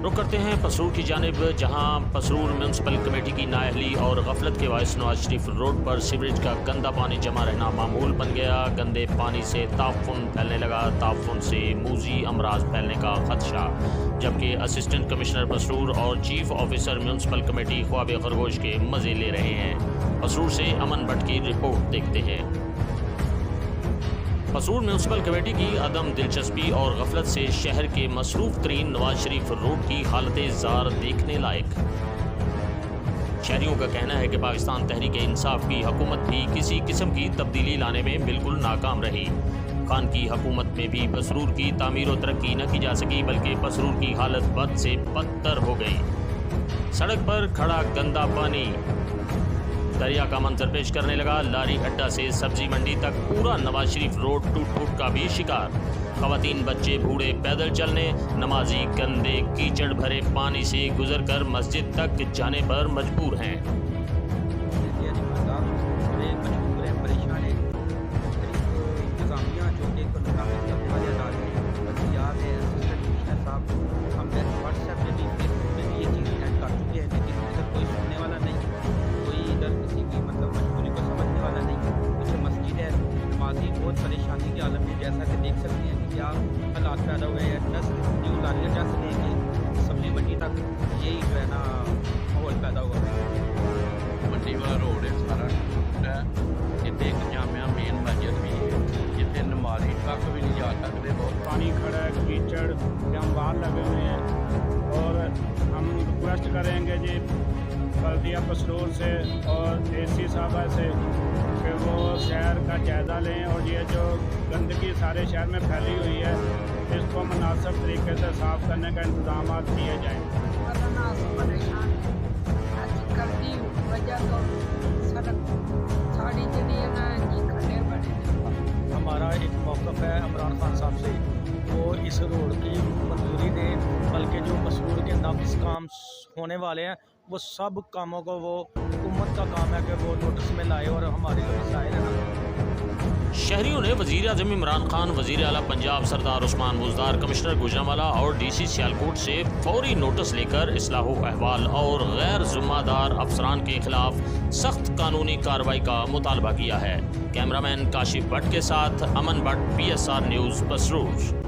रुक करते हैं पसरूर की जानिब, जहां पसरूर म्यूनसिपल कमेटी की नाअहली और गफलत के बायस नवाज शरीफ रोड पर सीवरेज का गंदा पानी जमा रहना मामूल बन गया। गंदे पानी से ताफुन फैलने लगा। ताफुन से मूजी अमराज फैलने का खदशा। जबकि असिस्टेंट कमिश्नर पसरूर और चीफ ऑफिसर म्यूनसिपल कमेटी ख्वाब खरगोश के मज़े ले रहे हैं। पसरूर से अमन भट्ट की रिपोर्ट देखते हैं। पसरूर म्यूनसिपल कमेटी की अदम दिलचस्पी और गफलत से शहर के मसरूफ तरीन नवाज शरीफ रोड की हालत जार देखने लायक। शहरियों का कहना है कि पाकिस्तान तहरीक इंसाफ की हुकूमत भी किसी किस्म की तब्दीली लाने में बिल्कुल नाकाम रही। खान की हुकूमत में भी पसरूर की तामीर और तरक्की न की जा सकी, बल्कि पसरूर की हालत बद से बदतर हो गई। सड़क पर खड़ा गंदा पानी दरिया का मंजर पेश करने लगा। लारी अड्डा से सब्जी मंडी तक पूरा नवाज शरीफ रोड टूट फूट का भी शिकार। खवातीन, बच्चे, बूढ़े पैदल चलने, नमाजी गंदे कीचड़ भरे पानी से गुजरकर मस्जिद तक जाने पर मजबूर हैं। बहुत परेशानी के आलम में, जैसा कि देख सकते हैं कि क्या हालात पैदा हुए हैं। 10 न्यू लारियाँ जा सकेंगे सब्जी मंडी तक, यही जो है ना माहौल पैदा हुआ है। मंडी वाला रोड है सारा टूटा है। इतने एक जामिया मेन मस्जिद भी है जितने नमाजी तक भी नहीं जा सकते। बहुत पानी खड़ा है, कीचड़ हम बाहर लगे हुए हैं और हम रिक्वेस्ट करेंगे जी बल्दिया पसरूर से और एसी साहबा से कि वो शहर का जायज़ा लें और ये जो गंदगी सारे शहर में फैली हुई है इसको मुनासिब तरीके से साफ़ करने का इंतजाम किए जाएँ। हमारा एक मौक़िफ़ है इमरान खान साहब से, वो इस रोड की मंजूरी दें, बल्कि जो पसरूर के नाक़िस काम होने वाले हैं वो सब कामों को वो हुकूमत का काम है कि वो नोटिस में लाए और हमारे जो मसाइल है ना। शहरियों ने वज़ीर आज़म इमरान खान, वज़ीर आला पंजाब सरदार उस्मान बुज़दार, कमिश्नर गुजरांवाला और DC सियालकोट से फौरी नोटिस लेकर इस्लाह अहवाल और गैर ज़िम्मेदार अफसरान के खिलाफ सख्त कानूनी कार्रवाई का मुतालबा किया है। कैमरामैन काशिफ भट्ट के साथ अमन भट्ट, PSR न्यूज़, पसरूर।